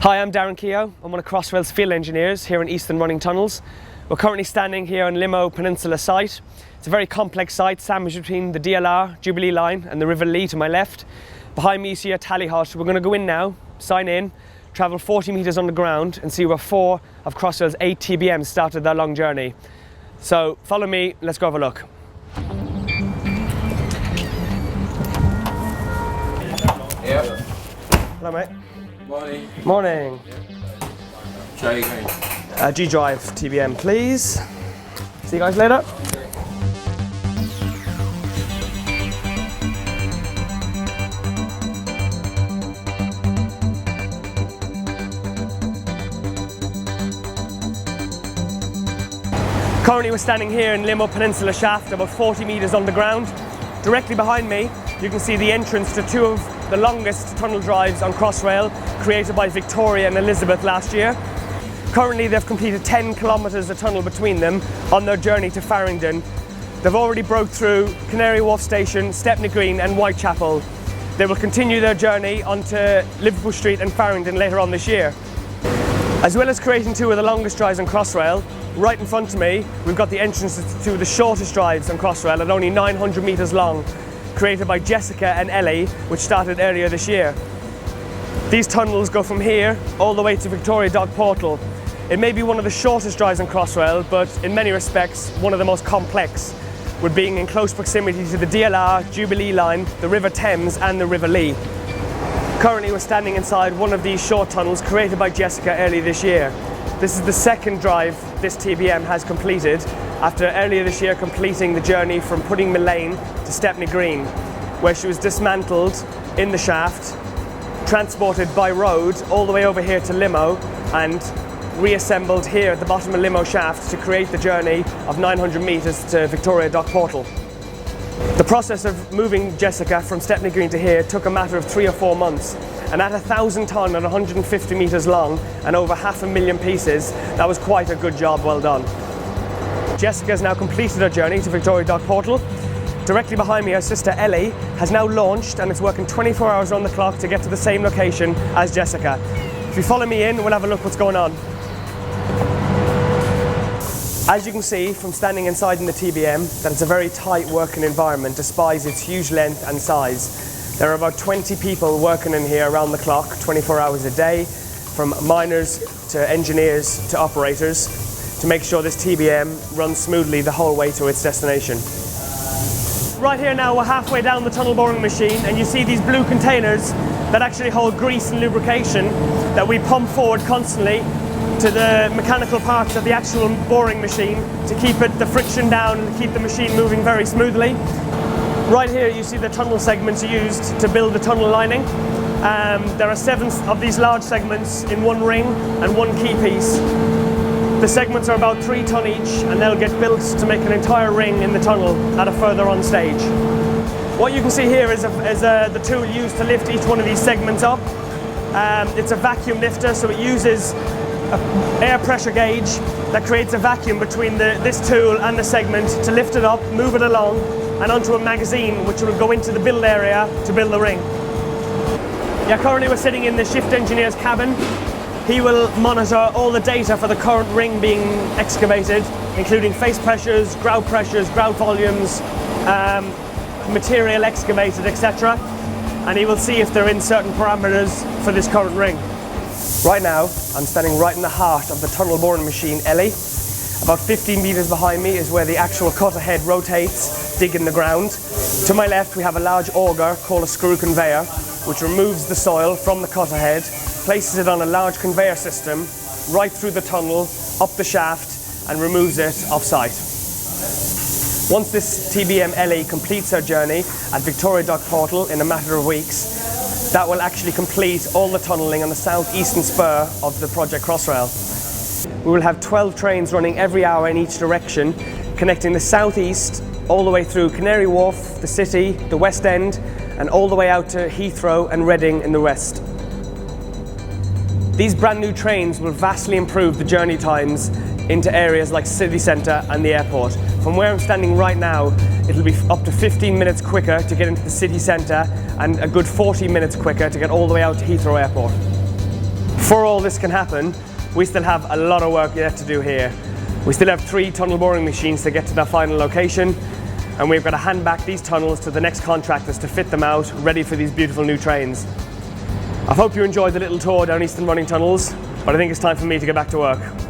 Hi, I'm Darren Keogh. I'm one of Crossrail's field engineers here in Eastern Running Tunnels. We're currently standing here on Limmo Peninsula site. It's a very complex site sandwiched between the DLR, Jubilee line and the River Lea to my left. Behind me you see a tally hut. We're going to go in now, sign in, travel 40 metres underground and see where 4 of Crossrail's 8 TBMs started their long journey. So follow me, let's go have a look. Yep. Hello mate. Morning. Morning. Try again. G Drive TBM please. See you guys later. Currently we're standing here in Limmo Peninsula shaft, about 40 metres underground. Directly behind me you can see the entrance to 2 of the longest tunnel drives on Crossrail, created by Victoria and Elizabeth last year. Currently they've completed 10 kilometres of tunnel between them on their journey to Farringdon. They've already broke through Canary Wharf Station, Stepney Green and Whitechapel. They will continue their journey onto Liverpool Street and Farringdon later on this year. As well as creating 2 of the longest drives on Crossrail, right in front of me we've got the entrances to 2 of the shortest drives on Crossrail at only 900 metres long, created by Jessica and Ellie, which started earlier this year. These tunnels go from here all the way to Victoria Dock Portal. It may be one of the shortest drives on Crossrail, but in many respects one of the most complex, with being in close proximity to the DLR, Jubilee line, the River Thames and the River Lea. Currently we're standing inside one of these short tunnels created by Jessica early this year. This is the second drive this TBM has completed, after earlier this year completing the journey from Puddingham Lane to Stepney Green, where she was dismantled in the shaft, transported by road all the way over here to Limmo and reassembled here at the bottom of Limmo shaft to create the journey of 900 metres to Victoria Dock Portal. The process of moving Jessica from Stepney Green to here took a matter of 3 or 4 months, and at 1,000 tonne and 150 metres long and over 500,000 pieces, that was quite a good job, well done. Jessica has now completed her journey to Victoria Dock Portal. Directly behind me, her sister Ellie has now launched and it's working 24 hours on the clock to get to the same location as Jessica. If you follow me in, we'll have a look what's going on. As you can see from standing inside in the TBM, that it's a very tight working environment despite its huge length and size. There are about 20 people working in here around the clock, 24 hours a day, from miners to engineers to operators, to make sure this TBM runs smoothly the whole way to its destination. Right here now we're halfway down the tunnel boring machine and you see these blue containers that actually hold grease and lubrication that we pump forward constantly to the mechanical parts of the actual boring machine to keep the friction down and keep the machine moving very smoothly. Right here you see the tunnel segments used to build the tunnel lining. There are 7 of these large segments in one ring and one key piece. The segments are about 3 tonne each and they'll get built to make an entire ring in the tunnel at a further on stage. What you can see here is the tool used to lift each one of these segments up. It's a vacuum lifter, so it uses an air pressure gauge that creates a vacuum between this tool and the segment to lift it up, move it along and onto a magazine which will go into the build area to build the ring. Yeah, currently we're sitting in the shift engineer's cabin. He will monitor all the data for the current ring being excavated, including face pressures, grout volumes, material excavated, etc. And he will see if they're in certain parameters for this current ring. Right now, I'm standing right in the heart of the tunnel boring machine, Ellie. About 15 metres behind me is where the actual cutter head rotates, digging the ground. To my left we have a large auger called a screw conveyor, which removes the soil from the cutter head, places it on a large conveyor system right through the tunnel, up the shaft and removes it off-site. Once this TBM Ellie completes her journey at Victoria Dock Portal in a matter of weeks, that will actually complete all the tunnelling on the south-eastern spur of the Project Crossrail. We will have 12 trains running every hour in each direction, connecting the south-east all the way through Canary Wharf, the city, the West End, and all the way out to Heathrow and Reading in the west. These brand new trains will vastly improve the journey times into areas like city centre and the airport. From where I'm standing right now, it'll be up to 15 minutes quicker to get into the city centre and a good 40 minutes quicker to get all the way out to Heathrow Airport. before all this can happen, we still have a lot of work yet to do here. We still have 3 tunnel boring machines to get to that final location, and we've got to hand back these tunnels to the next contractors to fit them out, ready for these beautiful new trains. I hope you enjoyed the little tour down Eastern Running Tunnels, but I think it's time for me to get back to work.